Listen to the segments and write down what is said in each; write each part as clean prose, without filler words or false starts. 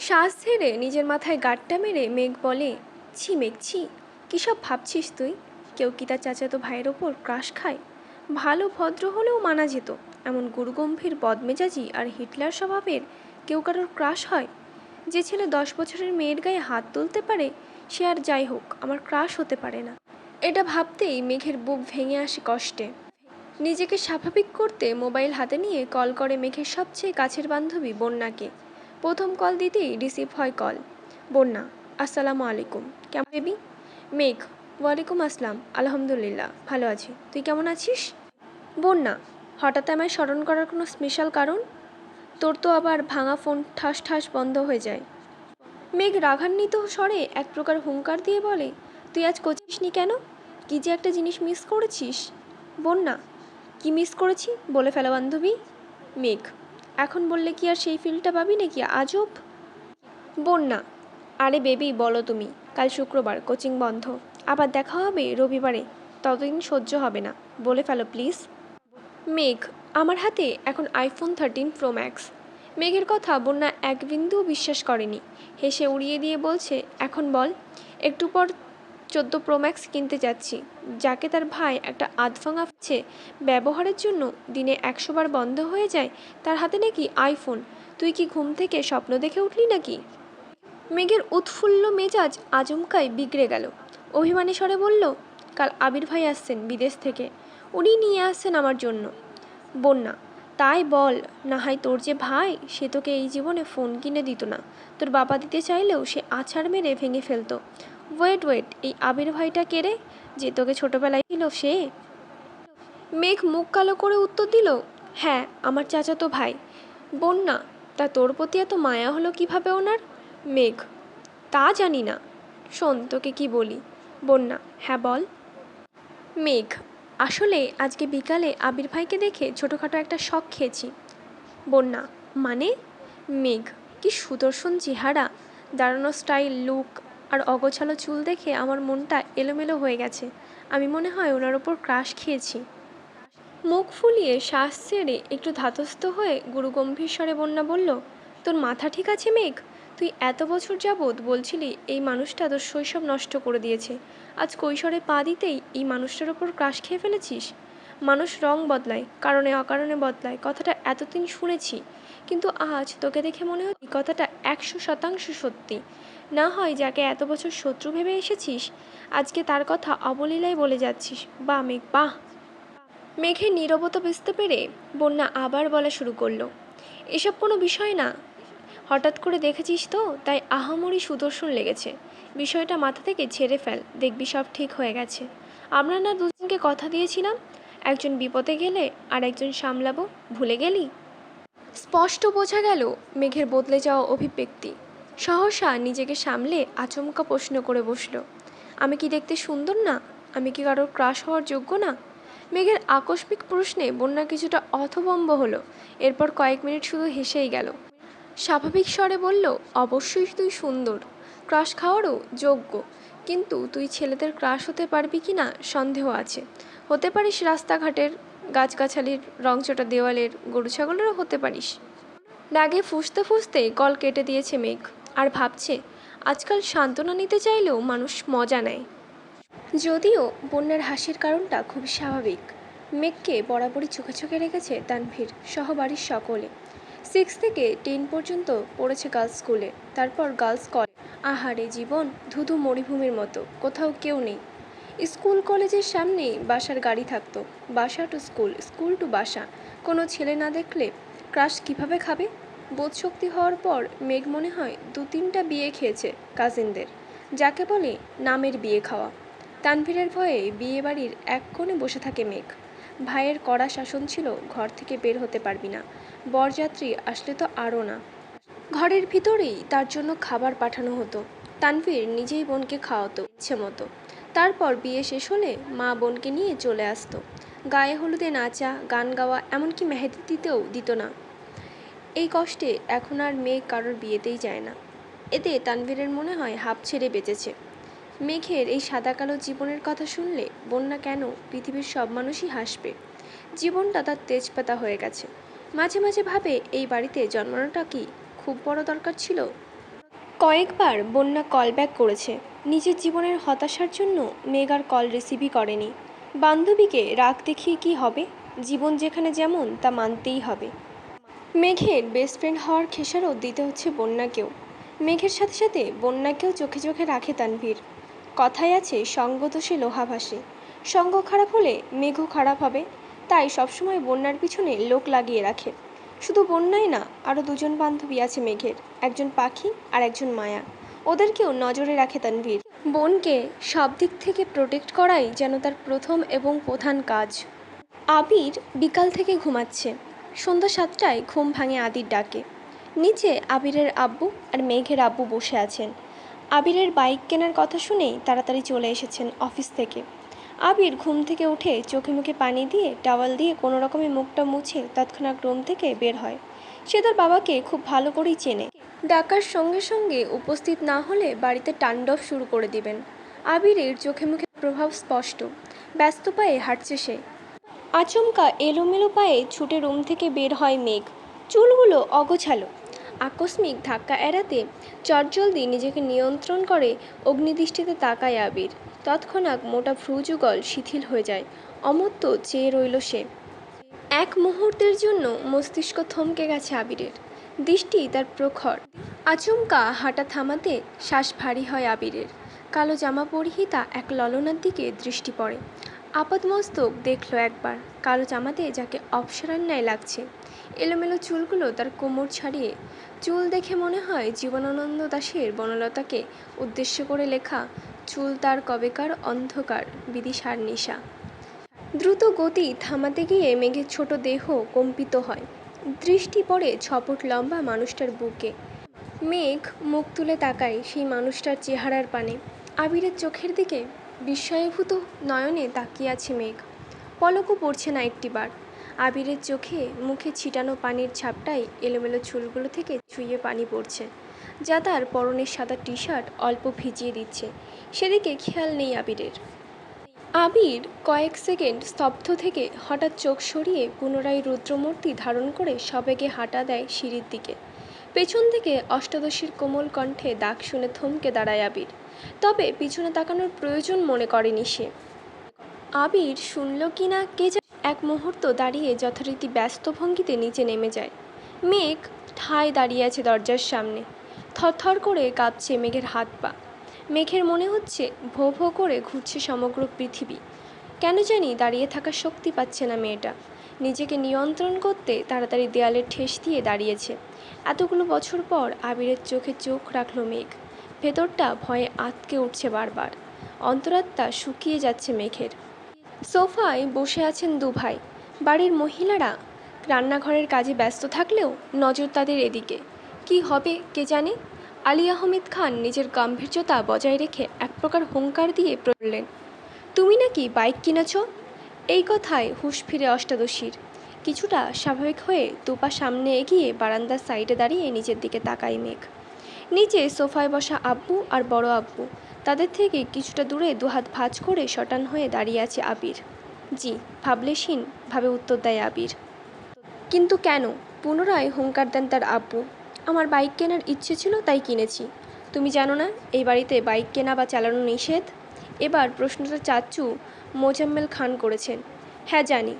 শ্বাস ছেড়ে নিজের মাথায় গাঁটটা মেরে মেঘ বলে, ছি মেঘ ছি, কী সব ভাবছিস তুই? কেউ কি তার চাচাতো ভাইয়ের ওপর ক্রাশ খায়? ভালো ভদ্র হলেও মানা যেত, এমন গুরুগম্ভীর বদমেজাজি আর হিটলার স্বভাবের কেউ কারোর ক্রাশ হয়? যে ছেলে 10 বছরের মেয়ের গায়ে হাত তুলতে পারে, সে আর যাই হোক আমার ক্রাশ হতে পারে না। এটা ভাবতেই মেঘের বুক ভেঙে আসে কষ্টে। নিজেকে স্বাভাবিক করতে মোবাইল হাতে নিয়ে কল করে মেঘের সবচেয়ে কাছের বান্ধবী বন্যাকে। প্রথম কল দিতেই রিসিভ হয় কল। বন্যা, আসসালামু আলাইকুম, কেমন বেবি? মেঘ, ওয়ালাইকুম আসসালাম, আলহামদুলিল্লাহ ভালো আছি, তুই কেমন আছিস? বন্যা, হঠাৎ আমায় স্মরণ করার কোনো স্পেশাল কারণ? তোর তো আবার ভাঙা ফোন ঠাস ঠাস বন্ধ হয়ে যায়। মেঘ রাগান্বিত স্বরে এক প্রকার হুঙ্কার দিয়ে বলে, তুই আজ কোচিসনি কেন? কি যে একটা জিনিস মিস করেছিস? বন্যা, কি মিস করেছি বলে ফেলো বান্ধবী। মেঘ, এখন বললে কি আর সেই ফিলটা পাবি নাকি আজব? বন্যা, আরে বেবি বলো তুমি, কাল শুক্রবার কোচিং বন্ধ, আবার দেখা হবে রবিবারে, ততদিন সহ্য হবে না, বলে ফেলো প্লিজ। মেঘ, আমার হাতে এখন iPhone 13 Pro Max। মেঘের কথা বন্যা এক বিন্দুও বিশ্বাস করেনি। হেসে উড়িয়ে দিয়ে বলছে, এখন বল। একটু পর 14 Pro Max কিনতে যাচ্ছি। যাকে তার ভাই একটা আধভাঙা আছে ব্যবহারের জন্য দিনে 100 বার বন্ধ হয়ে যায়, তার হাতে নাকি আইফোন। তুই কি ঘুম থেকে স্বপ্ন দেখে উঠলি নাকি? মেঘের উৎফুল্ল মেজাজ আচমকাই বিগড়ে গেল। অভিমানী স্বরে বলল, কাল আবির ভাই আসছেন বিদেশ থেকে, উনি নিয়ে আসছেন আমার জন্য। বন্যা, তাই বল, না হয় তোর যে ভাই সে তোকে এই জীবনে ফোন কিনে দিত না, তোর বাবা দিতে চাইলেও সে আছাড় মেরে ভেঙে ফেলতো। ওয়েট ওয়েট, এই আবির ভাইটা কে রে, যে তোকে ছোটবেলায় ছিল সে? মেঘ মুখ কালো করে উত্তর দিল, হ্যাঁ আমার চাচাতো ভাই। বন্যা, তা তোর প্রতি এত মায়া হলো কিভাবে ওনার? মেঘ, তা জানি না, শোন তোকে কি বলি। বন্যা, হ্যাঁ বল। মেঘ, আসলে আজকে বিকালে আবির ভাইকে দেখে ছোটোখাটো একটা শখ খেয়েছি। বন্যা, মানে? মেঘ, কি সুদর্শন চেহারা, দাঁড়ানো স্টাইল, লুক আর অগোছালো চুল দেখে আমার মনটা এলোমেলো হয়ে গেছে। আমি মনে হয় ওনার ওপর ক্রাশ খেয়েছি। মুখ ফুলিয়ে শ্বাস ছেড়ে একটু ধাতস্থ হয়ে গুরুগম্ভীর স্বরে বন্যা বলল, তোর মাথা ঠিক আছে মেঘ? তুই এত বছর যাবৎ বলছিলি এই মানুষটা তোর শৈশব নষ্ট করে দিয়েছে, আজ কৈশোরে পা দিতেই এই মানুষটার ওপর ক্রাশ খেয়ে ফেলেছিস? মানুষ রং বদলায়, কারণে অকারণে বদলায়, কথাটা এতদিন শুনেছি, কিন্তু আজ তোকে দেখে মনে হয় এই কথাটা 100% সত্যি। না হয় যাকে এত বছর শত্রু ভেবে এসেছিস, আজকে তার কথা অবলীলায় বলে যাচ্ছিস। বাহ মেঘ বাহ। মেঘের নীরবতা বুঝতে পেরে বন্যা আবার বলা শুরু করলো, এসব কোনো বিষয় না, হঠাৎ করে দেখেছিস তো তাই আহামরি সুদর্শন লেগেছে। বিষয়টা মাথা থেকে ঝেড়ে ফেল, দেখবি সব ঠিক হয়ে গেছে। আমরা না দুজনকে কথা দিয়েছিলাম, একজন বিপদে গেলে আর একজন সামলাবো, ভুলে গেলি? স্পষ্ট বোঝা গেল মেঘের বদলে যাওয়া অভিব্যক্তি। সহসা নিজেকে সামলে আচমকা প্রশ্ন করে বসল, আমি কি দেখতে সুন্দর না? আমি কি কারোর ক্রাশ হওয়ার যোগ্য না? মেঘের আকস্মিক প্রশ্নে বন্যা কিছুটা অথবম্ব হলো, এরপর কয়েক মিনিট শুধু হেসেই গেল। স্বাভাবিক স্বরে বলল, অবশ্যই তুই সুন্দর, ক্রাশ খাওয়ারও যোগ্য, কিন্তু তুই ছেলেদের ক্রাশ হতে পারবি কি না সন্দেহ আছে। হতে পারিস রাস্তাঘাটের, গাছগাছালির, রংচটা দেওয়ালের, গরু ছাগলেরও হতে পারিস। রাগে ফুঁসতে ফুঁসতে কল কেটে দিয়েছে মেঘ, আর ভাবছে আজকাল সান্ত্বনা নিতে চাইলেও মানুষ মজা নেয়। যদিও বন্যার হাসির কারণটা খুব স্বাভাবিক। মেঘকে বরাবরই চোখে চোখে রেখেছে তানভীর সহ বাড়ির সকলে। 6 থেকে 10 পর্যন্ত পড়েছে গার্লস স্কুলে, তারপর গার্লস কলেজ। আহারে জীবন ধুধু মরুভূমির মতো, কোথাও কেউ নেই। স্কুল কলেজের সামনেই বাসার গাড়ি থাকতো, বাসা টু স্কুল, স্কুল টু বাসা। কোনো ছেলে না দেখলে ক্রাশ কিভাবে খাবে? বোধশক্তি হওয়ার পর মেঘ মনে হয় 2-3টা বিয়ে খেয়েছে কাজিনদের, যাকে বলে নামের বিয়ে খাওয়া। তানভীরের ভয়ে বিয়ে বাড়ির এক কোণে বসে থাকে মেঘ। ভাইয়ের কড়া শাসন ছিল, ঘর থেকে বের হতে পারবি না, বরযাত্রী আসলে তো আরও না। ঘরের ভিতরেই তার জন্য খাবার পাঠানো হতো, তানভীর নিজেই বোনকে খাওয়াতো ইচ্ছে মতো। তারপর বিয়ে শেষ হলে মা বোনকে নিয়ে চলে আসতো। গায়ে হলুদে নাচা, গান গাওয়া, এমনকি মেহেদি দিতেও দিত না। এই কষ্টে এখন আর মেঘ কারোর বিয়েতেই যায় না। এতে তানভীরের মনে হয় হাঁপ ছেড়ে বেঁচেছে। মেঘের এই সাদা কালো জীবনের কথা শুনলে বন্যা কেন পৃথিবীর সব মানুষই হাসবে। জীবনটা তার তেজপাতা হয়ে গেছে। মাঝে মাঝে ভাবে এই বাড়িতে জন্মানোটা কি খুব বড় দরকার ছিল? কয়েকবার বন্যা কল ব্যাক করেছে। নিজের জীবনের হতাশার জন্য মেঘ আর কল রিসিভই করেনি। বান্ধবীকে রাগ দেখিয়ে কি হবে? জীবন যেখানে যেমন তা মানতেই হবে। মেঘের বেস্ট ফ্রেন্ড হওয়ার খেসারও দিতে হচ্ছে বন্যাকেও। মেঘের সাথে সাথে বন্যাকেও চোখে চোখে রাখে তানভীর। কথায় আছে সঙ্গ দোষে লোহা ভাসে। সঙ্গ খারাপ হলে মেঘও খারাপ হবে। তাই সবসময় বন্যার পিছনে লোক লাগিয়ে রাখে। শুধু বন্যাই না, আরও দুজন বান্ধবী আছে মেঘের, একজন পাখি আর একজন মায়া। ওদেরকেও নজরে রাখে তানভীর। বোনকে সব দিক থেকে প্রোটেক্ট করাই যেন তার প্রথম এবং প্রধান কাজ। আবির বিকাল থেকে ঘুমাচ্ছে। সন্ধ্যা 7টায় ঘুম ভাঙে আদির ডাকে। নিচে আবিরের আব্বু আর মেঘের আব্বু বসে আছেন। আবিরের বাইক কেনার কথা শুনেই তাড়াতাড়ি চলে এসেছেন অফিস থেকে। আবির ঘুম থেকে উঠে চোখে মুখে পানি দিয়ে টাওয়াল দিয়ে কোনো রকমে মুখটা মুছে তৎক্ষণাৎ রুম থেকে বের হয়। সে তার বাবাকে খুব ভালো করেই চেনে। ডাকার সঙ্গে সঙ্গে উপস্থিত না হলে বাড়িতে তাণ্ডব শুরু করে দিবেন। আবিরের চোখে মুখে প্রভাব স্পষ্ট। ব্যস্ত পায়ে হাঁটছে সে। আচমকা এলোমেলো পায়ে ছুটে রুম থেকে বের হয় মেঘ। চুলগুলো অগোছালো। আকস্মিক ধাক্কা এড়াতে চটজলদি নিজেকে নিয়ন্ত্রণ করে অগ্নিদৃষ্টিতে তাকায় আবির। তৎক্ষণাৎ মোটা ভ্রুযুগল শিথিল হয়ে যায়। অমত্ত চেয়ে রইল সে। এক মুহূর্তের জন্য মস্তিষ্ক থমকে গেছে আবিরের। দৃষ্টি তার প্রখর। আচমকা হাঁটা থামাতে শ্বাস ভারী হয় আবিরের। কালো জামা পরিহিতা এক ললনার দিকে দৃষ্টি পড়ে। আপাদমস্তক দেখল একবার। কালো জামাতে যাকে অপ্সরার ন্যায় লাগছে। এলোমেলো চুলগুলো তার কোমর ছাড়িয়ে। চুল দেখে মনে হয় জীবনানন্দ দাশের বনলতাকে উদ্দেশ্য করে লেখা, চুল তার কবেকার অন্ধকার বিদিশার নিশা। দ্রুত গতি থামাতে গিয়ে মেঘের ছোট দেহ কম্পিত হয়। দৃষ্টি পড়ে 6 ফুট লম্বা মানুষটার বুকে। মেঘ মুখ তুলে তাকায় সেই মানুষটার চেহারার পানে। আবিরের চোখের দিকে বিস্ময়ভূত নয়নে তাকিয়ে আছে মেঘ। পলকও পড়ছে না একটিবার। আবিরের চোখে মুখে ছিটানো পানির ছাপটাই এলোমেলো চুলগুলো থেকে ছুঁয়ে পানি পড়ছে, যা তার পরনের সাদা টি শার্ট অল্প ভিজিয়ে দিচ্ছে। সেদিকে খেয়াল নেই আবিরের। আবির কয়েক সেকেন্ড স্তব্ধ থেকে হঠাৎ চোখ সরিয়ে পুনরায় রুদ্রমূর্তি ধারণ করে সবেগে হাঁটা দেয় সিঁড়ির দিকে। পেছন থেকে অষ্টাদশীর কোমল কণ্ঠে ডাক শুনে থমকে দাঁড়ায় আবির। তবে পিছনে তাকানোর প্রয়োজন মনে করেনি সে। আবির শুনল কি না কে জানে। এক মুহূর্ত দাঁড়িয়ে যথারীতি ব্যস্ত ভঙ্গিতে নিচে নেমে যায়। মেঘ ঠায় দাঁড়িয়ে আছে দরজার সামনে। থরথর করে কাঁপছে মেঘের হাত পা। মেঘের মনে হচ্ছে ভো ভো করে ঘুরছে সমগ্র পৃথিবী। কেন জানি দাঁড়িয়ে থাকার শক্তি পাচ্ছে না মেয়েটা। নিজেকে নিয়ন্ত্রণ করতে তাড়াতাড়ি দেয়ালে ঠেস দিয়ে দাঁড়িয়েছে। এতগুলো বছর পর আবিরের চোখে চোখ রাখল মেঘ। ভেতরটা ভয়ে আঁতকে উঠছে বারবার। অন্তরাত্মা শুকিয়ে যাচ্ছে মেঘের। সোফায় বসে আছেন দু ভাই। বাড়ির মহিলারা রান্নাঘরের কাজে ব্যস্ত থাকলেও নজর তাদের এদিকে। কি হবে কে জানে। আলী আহমেদ খান নিজের গাম্ভীর্যতা বজায় রেখে এক প্রকার হুঙ্কার দিয়ে পড়লেন, তুমি নাকি বাইক কিনেছ? এই কথায় হুঁশ ফিরে অষ্টাদশীর। কিছুটা স্বাভাবিক হয়ে দুপা সামনে এগিয়ে বারান্দার সাইডে দাঁড়িয়ে নিচের দিকে তাকায় মেঘ। নিচে সোফায় বসা আব্বু আর বড় আব্বু। তাদের থেকে কিছুটা দূরে দুহাত ভাঁজ করে শটান হয়ে দাঁড়িয়ে আছে আবির। জি, ভাবলেশীন ভাবে উত্তর দেয় আবির। কিন্তু কেন? পুনরায় হুঙ্কার দেন তার আব্বু। আমার বাইক কেনার ইচ্ছে ছিল তাই কিনেছি। তুমি জানো না এই বাড়িতে বাইক কেনা বা চালানো নিষেধ? এবার প্রশ্নটা চাচ্চু মোজাম্মেল খান করেছেন। হ্যাঁ জানি।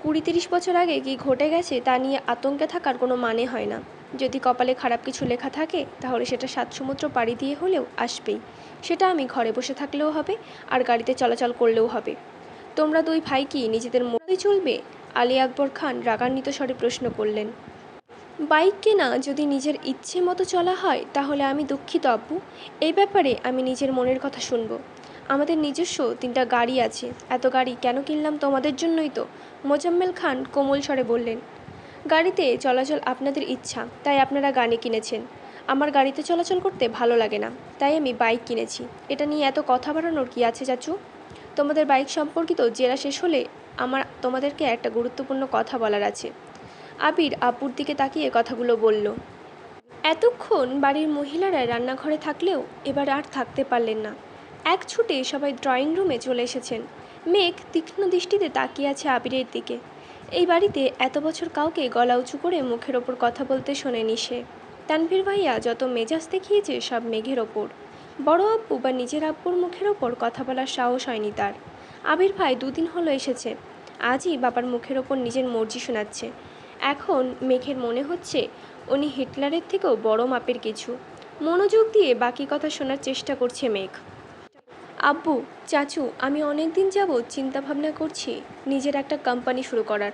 20-30 বছর আগে কি ঘটে গেছে তা নিয়ে আতঙ্কে থাকার কোনো মানে হয় না। যদি কপালে খারাপ কিছু লেখা থাকে তাহলে সেটা 7 সমুদ্র পাড়ি দিয়ে হলেও আসবেই। সেটা আমি ঘরে বসে থাকলেও হবে আর গাড়িতে চলাচল করলেও হবে। তোমরা দুই ভাই কি নিজেদের মতোই চলবে? আলী আকবর খান রাগান্বিত স্বরে প্রশ্ন করলেন। বাইক কেনা যদি নিজের ইচ্ছে মতো চলা হয় তাহলে আমি দুঃখিত আব্বু। এই ব্যাপারে আমি নিজের মনের কথা শুনবো। আমাদের নিজস্ব 3টা গাড়ি আছে। এত গাড়ি কেন কিনলাম? তোমাদের জন্যই তো। মোজাম্মেল খান কোমল স্বরে বললেন। গাড়িতে চলাচল আপনাদের ইচ্ছা, তাই আপনারা গাড়ি কিনেছেন। আমার গাড়িতে চলাচল করতে ভালো লাগে না, তাই আমি বাইক কিনেছি। এটা নিয়ে এত কথা বাড়ানোর কি আছে চাচু? তোমাদের বাইক সম্পর্কিত জেরা শেষ হলে আমার তোমাদেরকে একটা গুরুত্বপূর্ণ কথা বলার আছে। আবির আব্বুর দিকে তাকিয়ে কথাগুলো বলল। এতক্ষণ বাড়ির মহিলারা রান্নাঘরে থাকলেও এবার আর থাকতে পারলেন না। এক ছুটে সবাই ড্রয়িং রুমে চলে এসেছেন। মেঘ তীক্ষ্ণ দৃষ্টিতে তাকিয়ে আছে আবিরের দিকে। এই বাড়িতে এত বছর কাউকে গলা উঁচু করে মুখের ওপর কথা বলতে শোনেনি সে। তানভীর ভাইয়া যত মেজাজ দেখিয়েছে সব মেঘের ওপর। বড় আব্বু বা নিজের আব্বুর মুখের ওপর কথা বলার সাহস হয়নি তার। আবির ভাই দুদিন হলো এসেছে, আজই বাবার মুখের ওপর নিজের মর্জি শোনাচ্ছে। এখন মেঘের মনে হচ্ছে উনি হিটলারের থেকেও বড় মাপের কিছু। মনোযোগ দিয়ে বাকি কথা শোনার চেষ্টা করছে মেঘ। আব্বু, চাচু, আমি অনেক দিন যাবৎ চিন্তা ভাবনা করছি নিজের একটা কোম্পানি শুরু করার।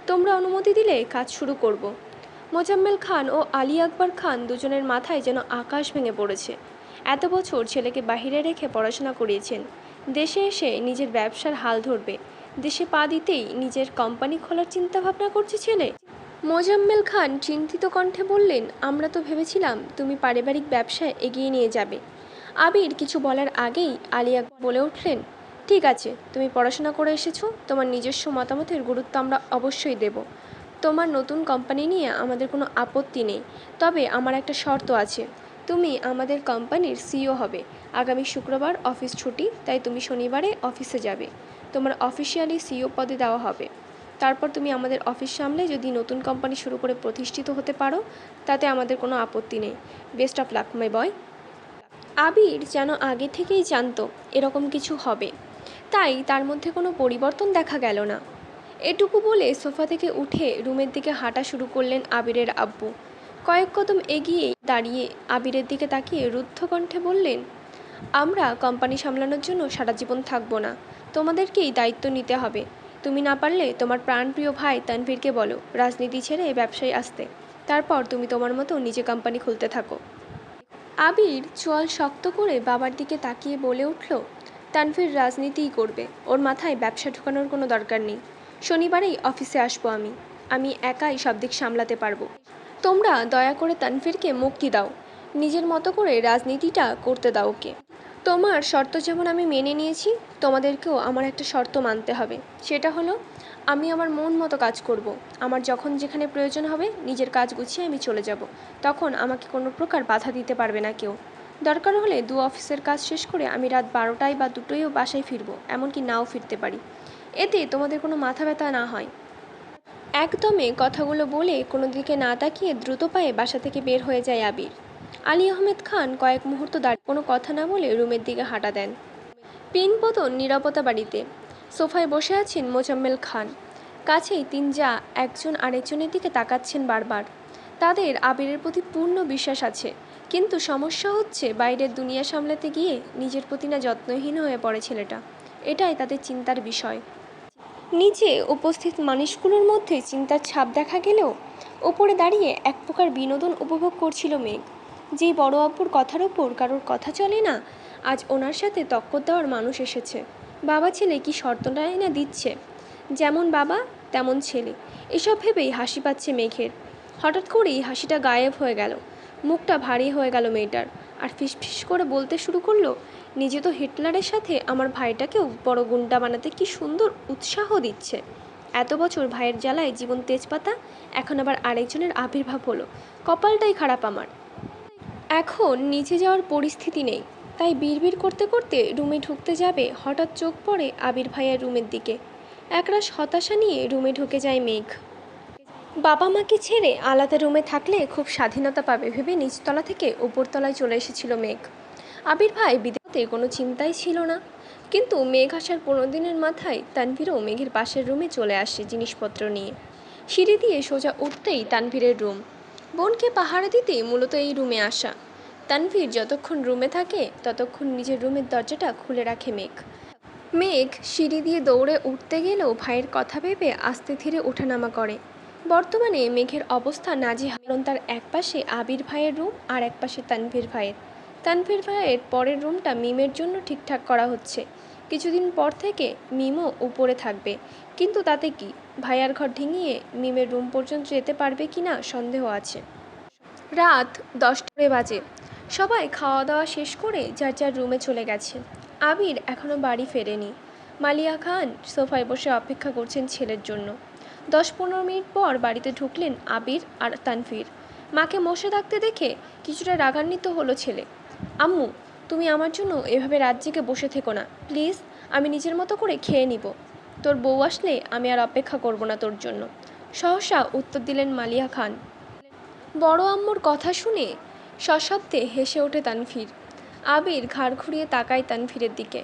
তোমরা অনুমতি দিলে কাজ শুরু করব। মোজাম্মেল খান ও আলী আকবর খান দুজনের মাথায় যেন আকাশ ভেঙে পড়েছে। এত বছর ছেলেকে বাহিরে রেখে পড়াশোনা করিয়েছেন, দেশে এসে নিজের ব্যবসার হাল ধরবে, দেশে পা দিতেই নিজের কোম্পানি খোলার চিন্তা ভাবনা করছে ছেলে। মোজাম্মেল খান চিন্তিত কণ্ঠে বললেন, আমরা তো ভেবেছিলাম তুমি পারিবারিক ব্যবসায় এগিয়ে নিয়ে যাবে। আবির কিছু বলার আগেই আলী আকবর বলে উঠলেন, ঠিক আছে, তুমি পড়াশোনা করে এসেছো, তোমার নিজস্ব মতামতের গুরুত্ব আমরা অবশ্যই দেব। তোমার নতুন কোম্পানি নিয়ে আমাদের কোনো আপত্তি নেই, তবে আমার একটা শর্ত আছে। তুমি আমাদের কোম্পানির সিইও হবে। আগামী শুক্রবার অফিস ছুটি, তাই তুমি শনিবারে অফিসে যাবে। তোমার অফিসিয়ালি সিইও পদে দেওয়া হবে। তারপর তুমি আমাদের অফিস সামলে যদি নতুন কোম্পানি শুরু করে প্রতিষ্ঠিত হতে পারো, তাতে আমাদের কোনো আপত্তি নেই। বেস্ট অফ লাক মাই বয়। আবির যেন আগে থেকেই জানতো এরকম কিছু হবে, তাই তার মধ্যে কোনো পরিবর্তন দেখা গেল না। এটুকু বলে সোফা থেকে উঠে রুমের দিকে হাঁটা শুরু করলেন আবিরের আব্বু। কয়েক কদম এগিয়ে দাঁড়িয়ে আবিরের দিকে তাকিয়ে রুদ্ধ কণ্ঠে বললেন, আমরা কোম্পানি সামলানোর জন্য সারা জীবন থাকবো না, তোমাদেরকেই দায়িত্ব নিতে হবে। তুমি না পারলে তোমার প্রাণপ্রিয় ভাই তানভীরকে বলো রাজনীতি ছেড়ে ব্যবসায় আসতে, তারপর তুমি তোমার মতো নিজে কোম্পানি খুলতে থাকো। আবির চোয়াল শক্ত করে বাবার দিকে তাকিয়ে বলে উঠল, তানভীর রাজনীতিই করবে, ওর মাথায় ব্যবসা ঢোকানোর কোনো দরকার নেই। শনিবারেই অফিসে আসবো আমি, আমি একাই সব দিক সামলাতে পারবো। তোমরা দয়া করে তানভীরকে মুক্তি দাও, নিজের মতো করে রাজনীতিটা করতে দাও ওকে। তোমার শর্ত যেমন আমি মেনে নিয়েছি, তোমাদেরকেও আমার একটা শর্ত মানতে হবে। সেটা হলো, আমি আমার মন মতো কাজ করব। আমার যখন যেখানে প্রয়োজন হবে নিজের কাজ গুছিয়ে আমি চলে যাব, তখন আমাকে কোনো প্রকার বাধা দিতে পারবে না কেউ। দরকার হলে অফিসের কাজ শেষ করে আমি রাত 12টায় বা 2টোয়ও বাসায় ফিরবো, এমনকি নাও ফিরতে পারি। এতে তোমাদের কোনো মাথা ব্যথা না হয়। একদমে কথাগুলো বলে কোনো দিকে না তাকিয়ে দ্রুত পায়ে বাসা থেকে বের হয়ে যায় আবির। আলী আহমেদ খান কয়েক মুহূর্ত দাঁড়িয়ে কোনো কথা না বলে রুমের দিকে হাঁটা দেন। পিনপতন নিরাপত্তা বাড়িতে সোফায় বসে আছেন মোজাম্মেল খান। কাছেই তিন যা একজন আরেকজনের দিকে তাকাচ্ছেন বারবার। তাদের আবিরের প্রতি পূর্ণ বিশ্বাস আছে, কিন্তু সমস্যা হচ্ছে বাইরের দুনিয়া সামলাতে গিয়ে নিজের প্রতি না যত্নহীন হয়ে পড়ে ছেলেটা। এটাই তাদের চিন্তার বিষয়। নিচে উপস্থিত মানুষগুলোর মধ্যে চিন্তার ছাপ দেখা গেলেও ওপরে দাঁড়িয়ে এক প্রকার বিনোদন উপভোগ করছিল মেঘ। যেই বড় আব্বুর কথার ওপর কারোর কথা চলে না, আজ ওনার সাথে টক্কর দেওয়ার মানুষ এসেছে। বাবা ছেলে কি শর্তটাই না দিচ্ছে, যেমন বাবা তেমন ছেলে। এসব ভেবেই হাসি পাচ্ছে মেঘের। হঠাৎ করেই হাসিটা গায়েব হয়ে গেল, মুখটা ভারী হয়ে গেল মেয়েটার, আর ফিসফিস করে বলতে শুরু করলো, নিজে তো হিটলারের সাথে আমার ভাইটাকেও বড় গুন্ডা বানাতে কি সুন্দর উৎসাহ দিচ্ছে। এত বছর ভাইয়ের জ্বালায় জীবন তেজপাতা, এখন আবার আরেকজনের আবির্ভাব হলো। কপালটাই খারাপ আমার। এখন নিচে যাওয়ার পরিস্থিতি নেই, তাই বিড়বিড় করতে করতে রুমে ঢুকতে যাবে, হঠাৎ চোখ পড়ে আবির ভাইয়ের রুমের দিকে। একরাশ হতাশা নিয়ে রুমে ঢুকে যায় মেঘ। বাবা মাকে ছেড়ে আলাদা রুমে থাকলে খুব স্বাধীনতা পাবে ভেবে নিচতলা থেকে উপরতলায় চলে এসেছিল মেঘ। আবির ভাই বিদেশে কোনো চিন্তাই ছিল না, কিন্তু মেঘ আসার 15 দিনের মাথায় তানভীরও মেঘের পাশের রুমে চলে আসে জিনিসপত্র নিয়ে। সিঁড়ি দিয়ে সোজা উঠতেই তানভীরের রুম। বোনকে পাহারা দিতে মূলত এই রুমে আসা। তানভীর যতক্ষণ রুমে থাকে ততক্ষণ নিজের রুমের দরজাটা খুলে রাখে মেঘ। মেঘ সিঁড়ি দিয়ে দৌড়ে উঠতে গেলেও ভাইয়ের কথা ভেবে আস্তে ধীরে ওঠানামা করে। বর্তমানে মেঘের অবস্থা নাজেহাল, কারণ তার একপাশে আবির ভাইয়ের রুম আর একপাশে তানভীর ভাইয়ের পরের রুমটা মিমের জন্য ঠিকঠাক করা হচ্ছে। কিছুদিন পর থেকে মিমও উপরে থাকবে, কিন্তু তাতে কি, ভাইয়ার ঘর ডিঙিয়ে মিমের রুম পর্যন্ত যেতে পারবে কি না সন্দেহ আছে। রাত 10টা বাজে। সবাই খাওয়া দাওয়া শেষ করে যার যার রুমে চলে গেছে। আবির এখনও বাড়ি ফেরেনি। মালিয়া খান সোফায় বসে অপেক্ষা করছেন ছেলের জন্য। 10-15 মিনিট পর বাড়িতে ঢুকলেন আবির আর তানভীর। মাকে বসে থাকতে দেখে কিছুটা রাগান্বিত হলো ছেলে। আম্মু, তুমি আমার জন্য এভাবে রাত জেগে বসে থেকো না প্লিজ, আমি নিজের মতো করে খেয়ে নিব। তোর বউ আসলে আমি আর অপেক্ষা করব না তোর জন্য, সহসা উত্তর দিলেন মালিয়া খান। বড় আম্মুর কথা শুনে সশব্দে হেসে ওঠে তানভীর। আবির ঘাড় ঘুরিয়ে তাকায় তানভীরের দিকে।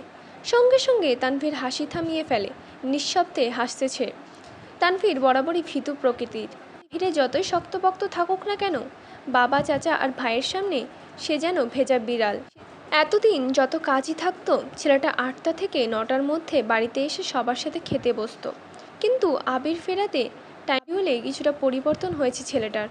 সঙ্গে সঙ্গে তানভীর হাসি থামিয়ে ফেলে, নিঃশব্দে হাসতেছে। তানভীর বরাবরই ভীতু প্রকৃতির। ভিড়ে যতই শক্তপোক্ত থাকুক না কেন, বাবা চাচা আর ভাইয়ের সামনে সে যেন ভেজা বিড়াল। এতদিন যত কাজই থাকতো, ছেলেটা 8টা থেকে 9টার মধ্যে বাড়িতে এসে সবার সাথে খেতে বসতো। কিন্তু আবির ফেরাতে টাইম হলে কিছুটা পরিবর্তন হয়েছে ছেলেটার।